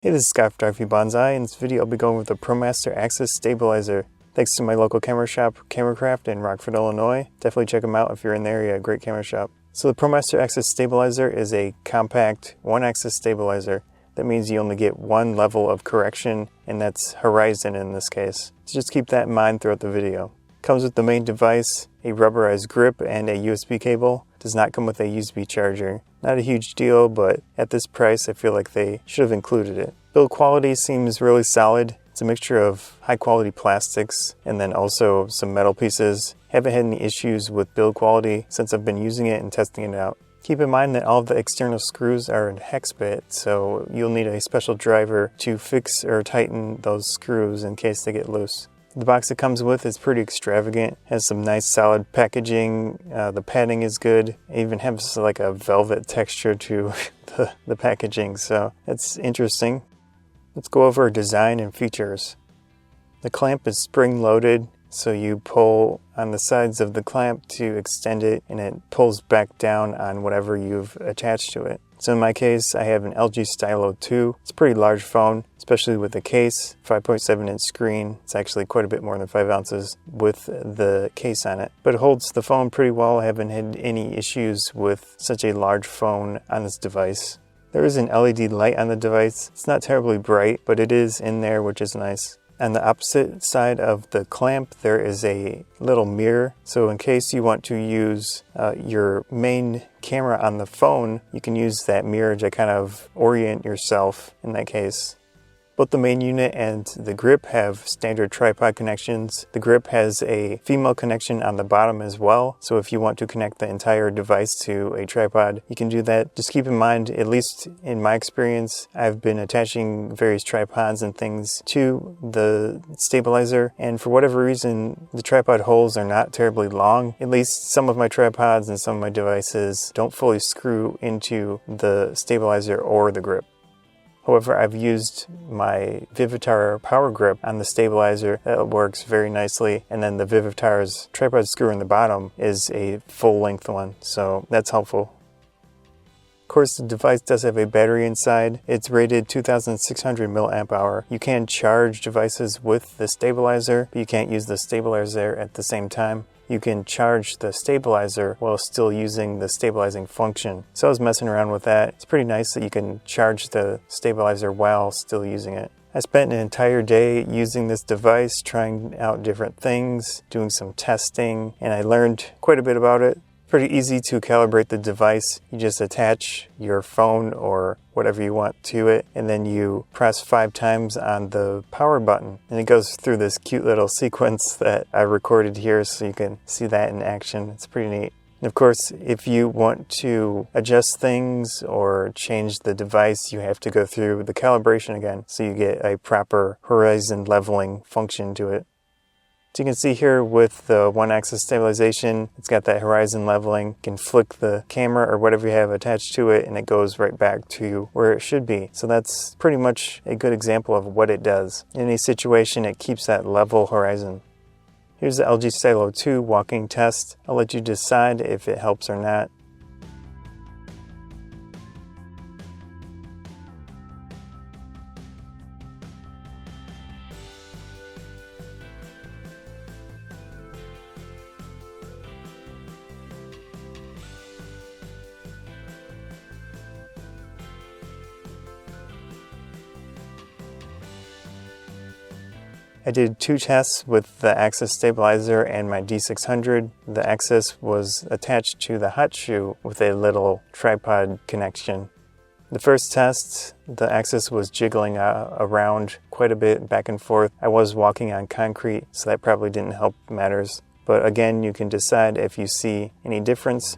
Hey, this is Scott Photography Bonsai. In this video I'll be going with the Promaster Axis Stabilizer. Thanks to my local camera shop, Cameracraft in Rockford, Illinois. Definitely check them out if you're in the area, great camera shop. So the Promaster Axis Stabilizer is a compact one-axis stabilizer. That means you only get one level of correction, and that's horizon in this case. So just keep that in mind throughout the video. Comes with the main device, a rubberized grip, and a USB cable. Does not come with a USB charger. Not a huge deal, but at this price I feel like they should have included it. Build quality seems really solid. It's a mixture of high quality plastics and then also some metal pieces. Haven't had any issues with build quality since I've been using it and testing it out. Keep in mind that all of the external screws are in hex bit, so you'll need a special driver to fix or tighten those screws in case they get loose. The box it comes with is pretty extravagant, has some nice solid packaging, the padding is good, it even has like a velvet texture to the packaging, so that's interesting. Let's go over design and features. The clamp is spring loaded, so you pull on the sides of the clamp to extend it and it pulls back down on whatever you've attached to it. So in my case, I have an LG Stylo 2. It's a pretty large phone, especially with the case, 5.7-inch screen. It's actually quite a bit more than 5 ounces with the case on it. But it holds the phone pretty well. I haven't had any issues with such a large phone on this device. There is an LED light on the device. It's not terribly bright, but it is in there, which is nice. On the opposite side of the clamp, there is a little mirror. So in case you want to use your main camera on the phone, you can use that mirror to kind of orient yourself in that case. Both the main unit and the grip have standard tripod connections. The grip has a female connection on the bottom as well, so if you want to connect the entire device to a tripod, you can do that. Just keep in mind, at least in my experience, I've been attaching various tripods and things to the stabilizer, and for whatever reason, the tripod holes are not terribly long. At least some of my tripods and some of my devices don't fully screw into the stabilizer or the grip. However, I've used my Vivitar power grip on the stabilizer. That works very nicely. And then the Vivitar's tripod screw in the bottom is a full-length one, so that's helpful. Of course, the device does have a battery inside. It's rated 2,600 mAh. You can charge devices with the stabilizer, but you can't use the stabilizer at the same time. You can charge the stabilizer while still using the stabilizing function. So I was messing around with that. It's pretty nice that you can charge the stabilizer while still using it. I spent an entire day using this device, trying out different things, doing some testing, and I learned quite a bit about it. Pretty easy to calibrate the device. You just attach your phone or whatever you want to it, and then you press 5 times on the power button. And it goes through this cute little sequence that I recorded here so you can see that in action. It's pretty neat. And of course, if you want to adjust things or change the device, you have to go through the calibration again, so you get a proper horizon leveling function to it. So you can see here with the one-axis stabilization, it's got that horizon leveling. You can flick the camera or whatever you have attached to it and it goes right back to where it should be. So that's pretty much a good example of what it does. In any situation, it keeps that level horizon. Here's the LG Stylo 2 walking test. I'll let you decide if it helps or not. I did 2 tests with the Axis stabilizer and my D600. The Axis was attached to the hot shoe with a little tripod connection. The first test, the Axis was jiggling around quite a bit back and forth. I was walking on concrete, so that probably didn't help matters. But again, you can decide if you see any difference.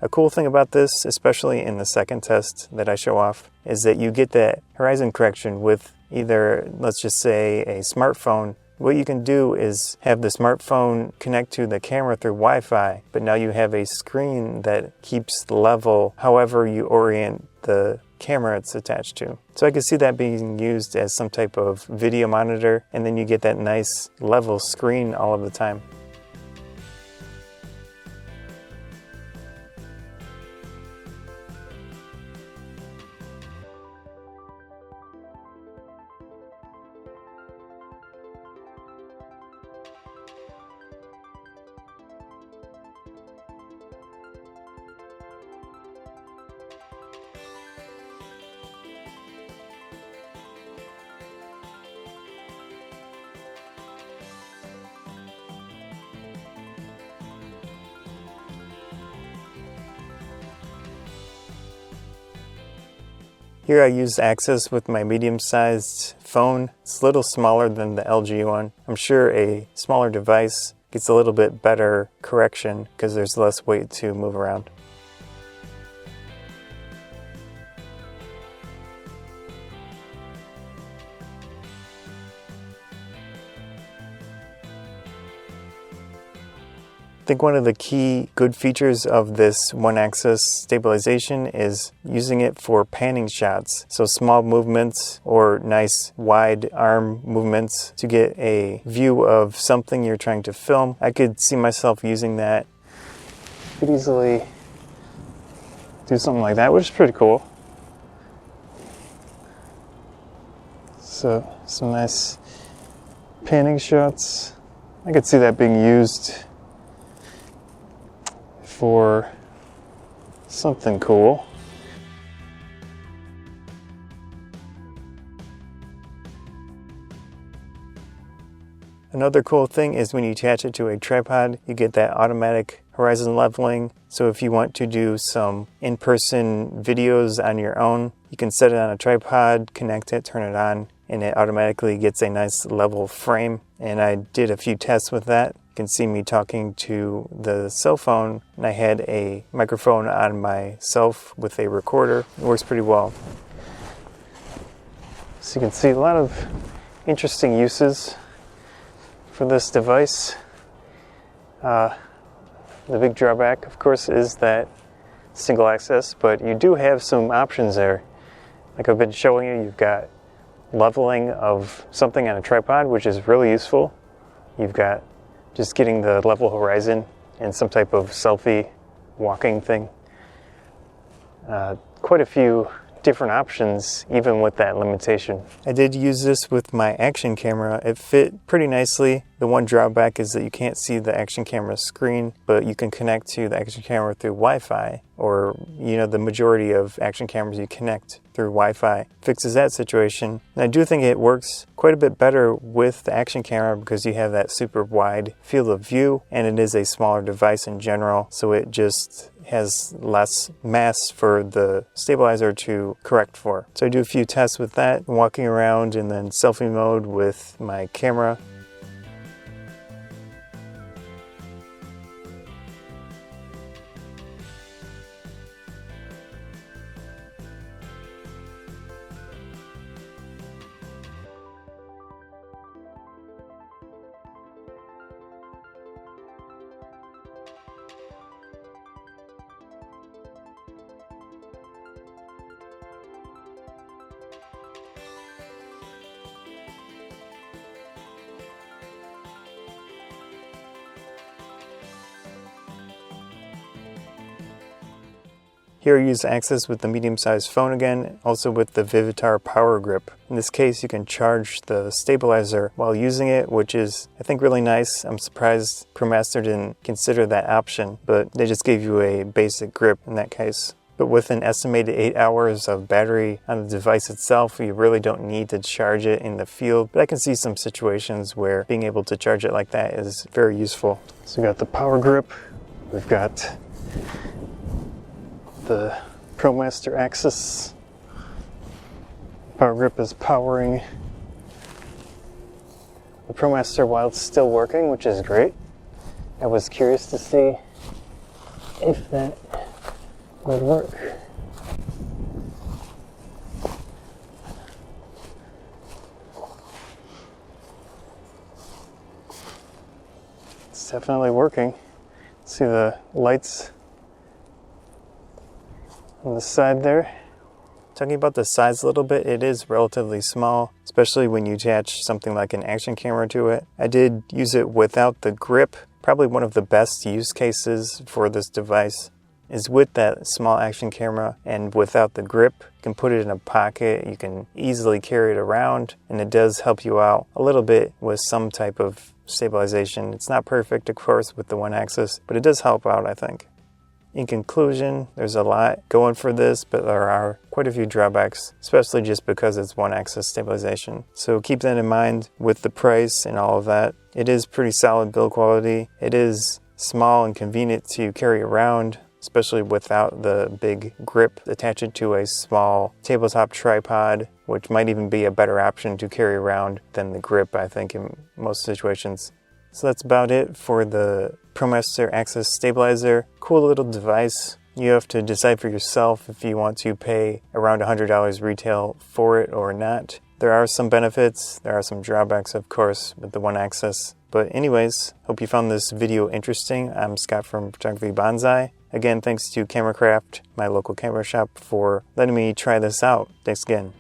A cool thing about this, especially in the second test that I show off, is that you get that horizon correction with either, let's just say, a smartphone. What you can do is have the smartphone connect to the camera through Wi-Fi, but now you have a screen that keeps level however you orient the camera it's attached to. So I could see that being used as some type of video monitor, and then you get that nice level screen all of the time. Here I use Axis with my medium-sized phone. It's a little smaller than the LG one. I'm sure a smaller device gets a little bit better correction because there's less weight to move around. I think one of the key good features of this one-axis stabilization is using it for panning shots. So small movements or nice wide arm movements to get a view of something you're trying to film. I could see myself using that. Could easily do something like that, which is pretty cool. So some nice panning shots. I could see that being used for something cool. Another cool thing is when you attach it to a tripod, you get that automatic horizon leveling. So if you want to do some in-person videos on your own, you can set it on a tripod, connect it, turn it on, and it automatically gets a nice level frame. And I did a few tests with that. You can see me talking to the cell phone, and I had a microphone on myself with a recorder. It works pretty well. So you can see a lot of interesting uses for this device. The big drawback, of course, is that single access, but you do have some options there. Like I've been showing you, you've got leveling of something on a tripod, which is really useful. You've got just getting the level horizon and some type of selfie walking thing. Quite a few different options even with that limitation. I did use this with my action camera. It fit pretty nicely. The one drawback is that you can't see the action camera screen, but you can connect to the action camera through Wi-Fi, or the majority of action cameras you connect through Wi-Fi. Fixes that situation. And I do think it works quite a bit better with the action camera because you have that super wide field of view, and it is a smaller device in general, so it just has less mass for the stabilizer to correct for. So I do a few tests with that, walking around, and then selfie mode with my camera. Here I use Axis with the medium-sized phone again, also with the Vivitar Power Grip. In this case, you can charge the stabilizer while using it, which is, I think, really nice. I'm surprised Promaster didn't consider that option, but they just gave you a basic grip in that case. But with an estimated 8 hours of battery on the device itself, you really don't need to charge it in the field. But I can see some situations where being able to charge it like that is very useful. So we got the Power Grip, we've got the Promaster Axis. Power Grip is powering the Promaster while it's still working, which is great. I was curious to see if that would work. It's definitely working. See the lights on the side there. Talking about the size a little bit, it is relatively small, especially when you attach something like an action camera to it. I did use it without the grip. Probably one of the best use cases for this device is with that small action camera and without the grip. You can put it in a pocket, you can easily carry it around, and it does help you out a little bit with some type of stabilization. It's not perfect, of course, with the one axis, but it does help out, I think. In conclusion, there's a lot going for this, but there are quite a few drawbacks, especially just because it's one axis stabilization. So keep that in mind with the price and all of that. It is pretty solid build quality. It is small and convenient to carry around, especially without the big grip. Attach it to a small tabletop tripod, which might even be a better option to carry around than the grip, I think, in most situations. So that's about it for the Promaster Axis Stabilizer. Cool little device. You have to decide for yourself if you want to pay around $100 retail for it or not. There are some benefits, there are some drawbacks, of course, with the one axis. But anyways, hope you found this video interesting. I'm Scott from Photography Bonsai. Again, thanks to Cameracraft, my local camera shop, for letting me try this out. Thanks again.